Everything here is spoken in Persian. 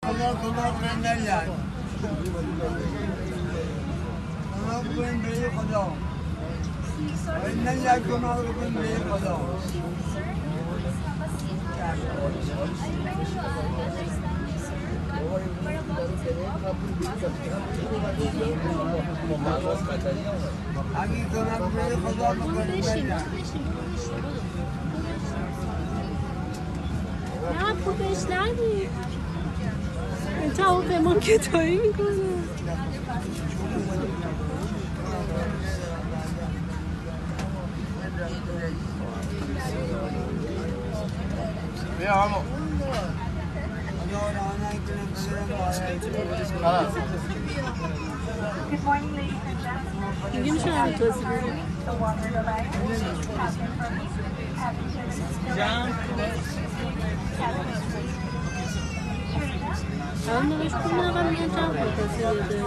خدا بندر خدا بکن به خدا بندر گناه بکن به خدا اگه گناه به خدا بکن بندر نه پوپش ندید این هواپیما کتایی میکنه بیا همون دیگه میشه همین توضیح بدیم الان نوش کنم اول میگن چند خود توضیح بده